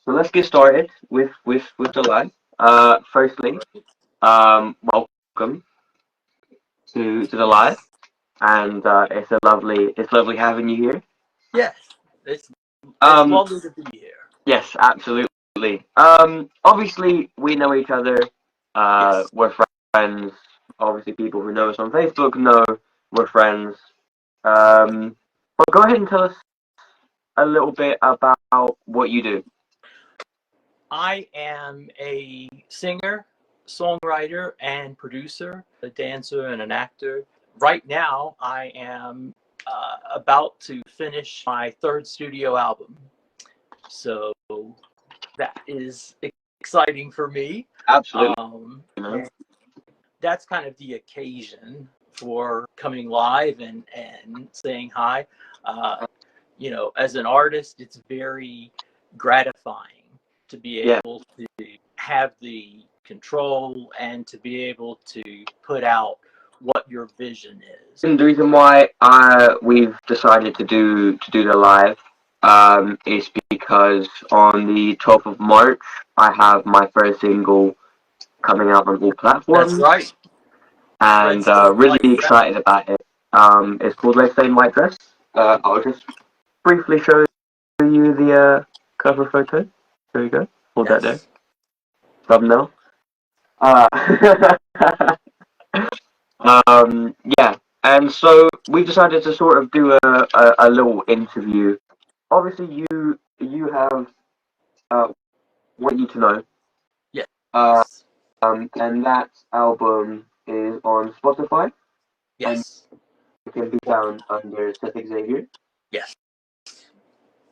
So let's get started with the live. Firstly, welcome to the live, Yes, and it's lovely having you here. yes. It's it's Um, lovely to be here. yes, absolutely. Obviously we know each other. Yes. We're friends. Obviously, people who know us on Facebook know we're friends. But go ahead and tell us a little bit about what you do. I am a singer, songwriter, and producer, a dancer, and an actor. Right now, I am about to finish my third studio album. So that is exciting for me. Absolutely, man. And that's kind of the occasion for coming live and saying hi. Uh, as an artist, it's very gratifying to be Yeah. able to have the control and to be able to put out what your vision is. And the reason why we've decided to do the live is because on the 12th of March I have my first single coming out on all That's platforms, right. Red and State really White Dress. excited about it. It's called Let's Stay in White Dress. I'll just briefly show you the cover photo. There you go. Hold that there. Yes. Thumbnail. Uh, yeah, and so we decided to sort of do a little interview. Obviously, you have want you to know, Yes. and that album is on Spotify, and Yes. it can be found under Seth Xavier. Yes.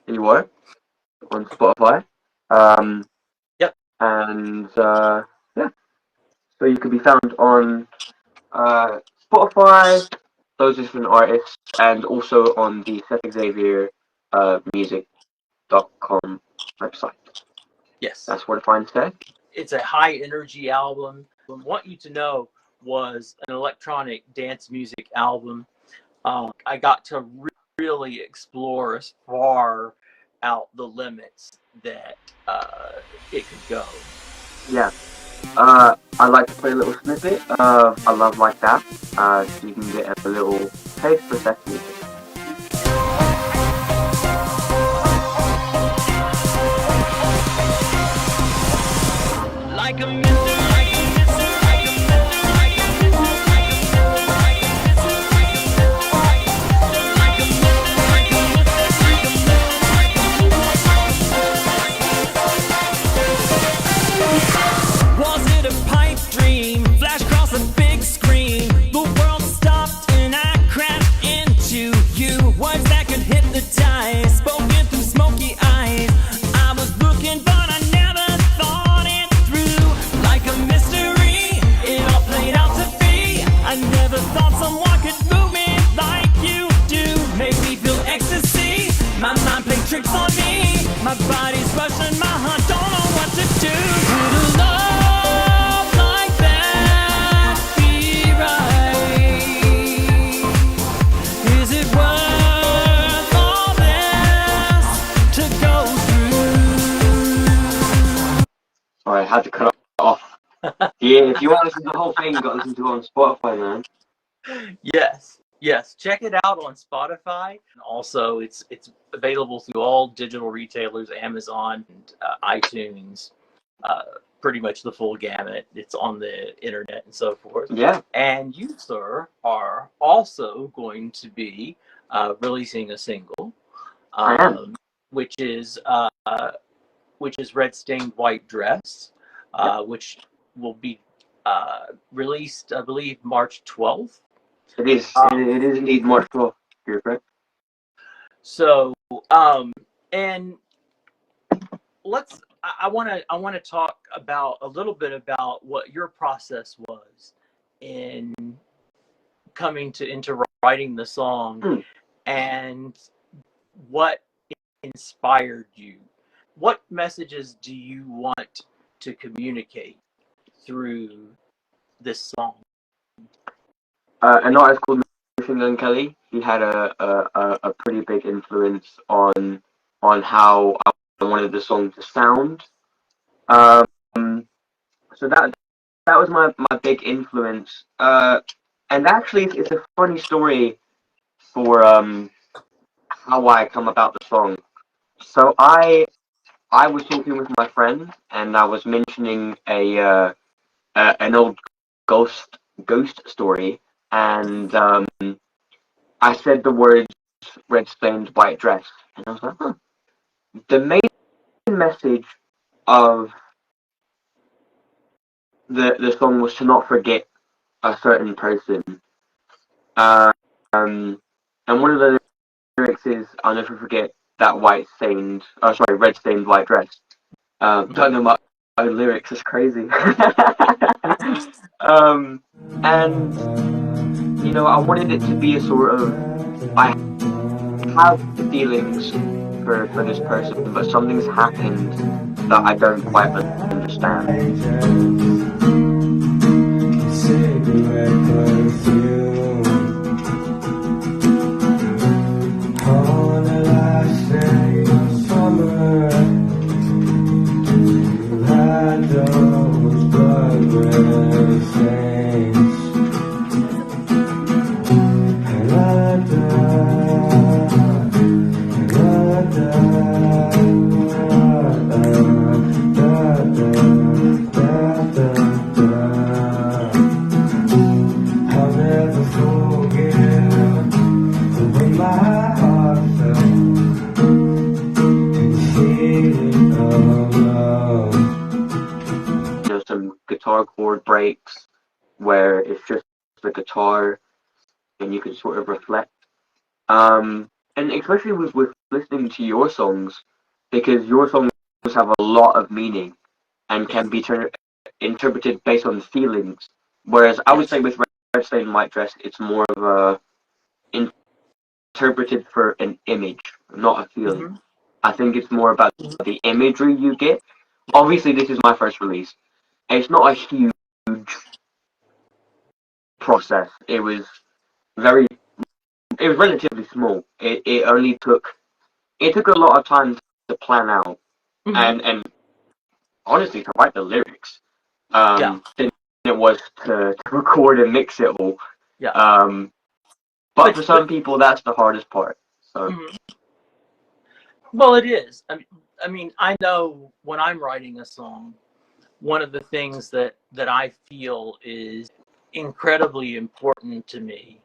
You are on Spotify, um, Yep. and yeah, so you can be found on uh, Spotify, those different artists, and also on the Seth Xavier music.com website. Yes. That's where to find Seth. It's a high energy album. Want You to Know was an electronic dance music album. I got to really explore as far out the limits that it could go. Yeah. I'd like to play a little snippet of I Love Like That, so you can get a little taste for Seth's music. Like a mister, like a mister, like a mister, like a mister, like a mister, like a mister, like a mister, like a mister, like a mister, like a mister. Was it a pipe dream? Flash across a big screen. The world stopped and I crashed into you. Words that could hypnotize, spoken through smoky eyes. I was looking, but I never thought it through. Like a mystery, it all played out to be. I never thought someone could move me like you do. Make me feel ecstasy. My mind played tricks on me. My body's rushing, my heart don't know what to do. Could a love like that be right? Is it worth all this to go through? Sorry, I had to cut it off. Yeah, if you want to listen to the whole thing, you got to listen to it on Spotify, man. Yes, yes. Check it out on Spotify. And also, it's available through all digital retailers, Amazon, and iTunes. Uh, Pretty much the full gamut. It's on the internet and so forth. Yeah, And you, sir, are also going to be releasing a single, I am. um, which is Red Stained White Dress, Yep, which will be released, I believe, March 12th. it is. Uh, It is indeed March 12th. You're correct. so, and let's. I want to talk about a little bit about what your process was in coming to into writing the song Hmm. and what inspired you. What messages do you want to communicate through this song? An artist called Machine Kelly. He had a pretty big influence on how I wanted the song to sound. Um, so that was my big influence. And actually, it's a funny story for how I come about the song. So I was talking with my friend, and I was mentioning an old ghost ghost story, and I said the words "red stained white dress," and I was like, huh. The main message of the song was to not forget a certain person. Um, and one of the lyrics is, "I'll never forget that red stained white dress." Don't know my own lyrics. It's crazy. um, and I wanted it to be a sort of, I have feelings for this person, but something's happened that I don't quite understand. Cigarette perfume on the last day of summer. You had those blood red stains, and I'll never forget the way my heart felt and the feeling of love. Some guitar chord breaks where it's just the guitar and you can sort of reflect. And especially with listening to your songs, because your songs have a lot of meaning and can be interpreted based on feelings. Whereas I would say with Red Stain and White Dress, it's more of a interpreted for an image, not a feeling. Mm-hmm. I think it's more about the imagery you get. Obviously, this is my first release. It's not a huge process. It was relatively small. It only took a lot of time to plan out and honestly to write the lyrics. Than it was to record and mix it all. Yeah. But for some people, that's the hardest part. So. Well, it is. I mean, I know when I'm writing a song, one of the things that I feel is incredibly important to me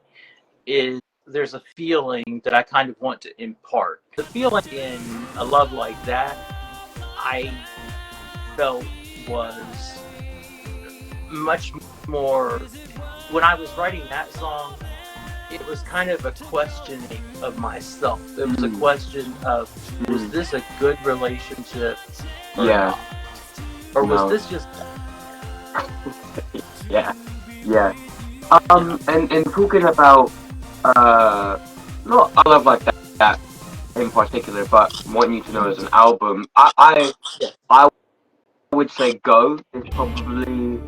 is there's a feeling that I kind of want to impart. The feeling in A Love Like That, I felt was much more, when I was writing that song, it was kind of a questioning of myself. It was a question of, was this a good relationship or not? Or was this just... Yeah. And talking about not I Love Like That in particular, but Want You to Know as an album, I would say Go is probably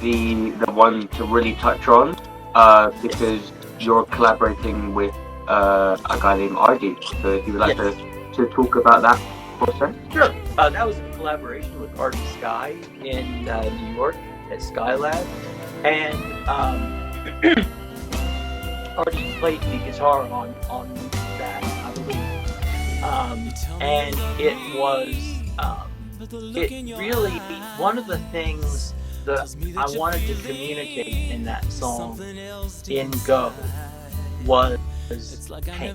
the one to really touch on, because you're collaborating with a guy named Ardy. So if you would like to talk about that process. Sure. That was a collaboration with Artie Sky in New York at Skylab. And Artie played the guitar on that, I believe. And it was, it really, one of the things that I wanted to communicate in that song, in Go, was pain.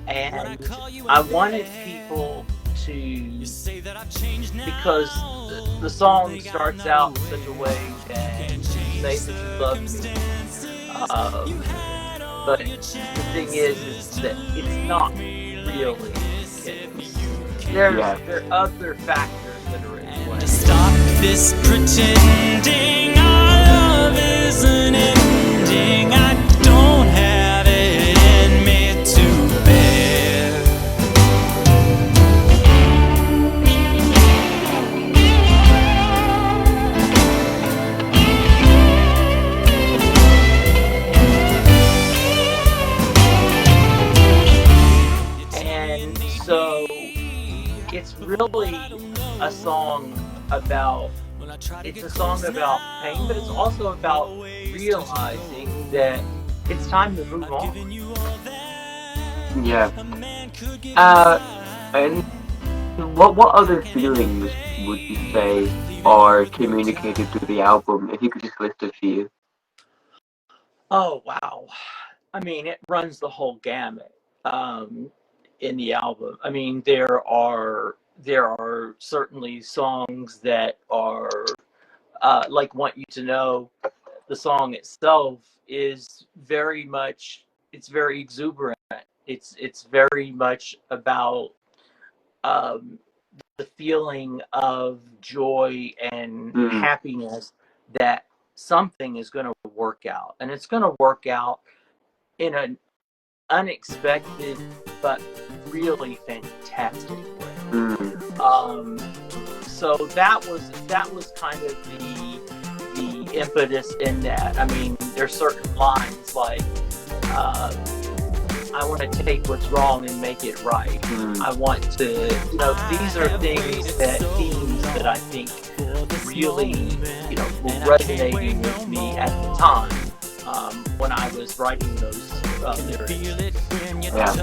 And I wanted people to, because the song starts out in such a way that you say that you love me, but the thing is that it's not really. There are other factors that are in play. Stop this pretending our love isn't ending. I don't have it in me to bear. And so it's really a song about it's a song about pain, but it's also about realizing that it's time to move on. Yeah. And what other feelings would you say are communicated through the album? If you could just list a few. Oh wow. I mean, it runs the whole gamut in the album. I mean, there are certainly songs that are like "Want You to Know." The song itself is very much it's very exuberant. It's very much about um, the feeling of joy and Mm, happiness that something is going to work out, and it's going to work out in an unexpected but really fantastic way. mm, Um, so that was kind of the impetus in that. I mean, there's certain lines like, uh, "I want to take what's wrong and make it right." mm. I want to, these are themes that I think really, were resonating with me at the time when I was writing those lyrics. Yeah,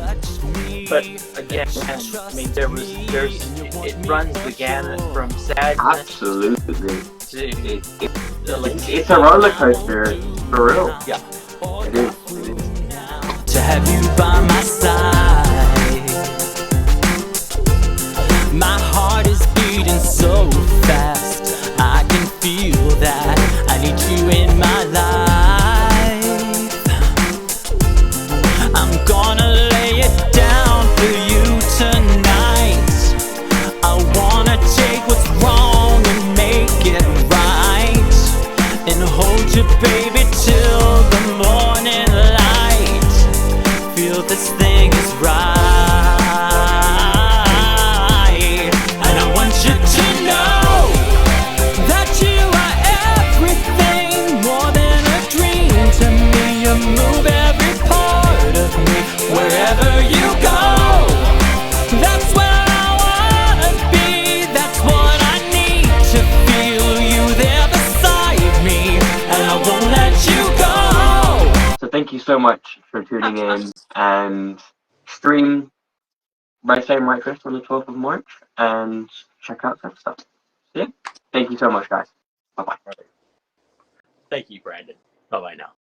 But again, I mean, it runs the gamut from sadness absolutely. to It's a roller coaster for real. yeah. It is. It is. To have you by my side. My heart is beating so fast, I can feel that I need you in my life. I'm gonna lay it down for you tonight. I wanna take what's wrong and make it right, and hold you, baby, till the morning light. Feel this thing is right. And I want you to know that you are everything, more than a dream to me. You move every part of me. Wherever you go, that's where I wanna be. That's what I need to feel you there beside me, and I won't let you go. So thank you so much for tuning in and stream my same right wrist on the 12th of March and check out that stuff. So yeah, thank you so much, guys. Bye bye. Thank you, Brandon. Bye bye now.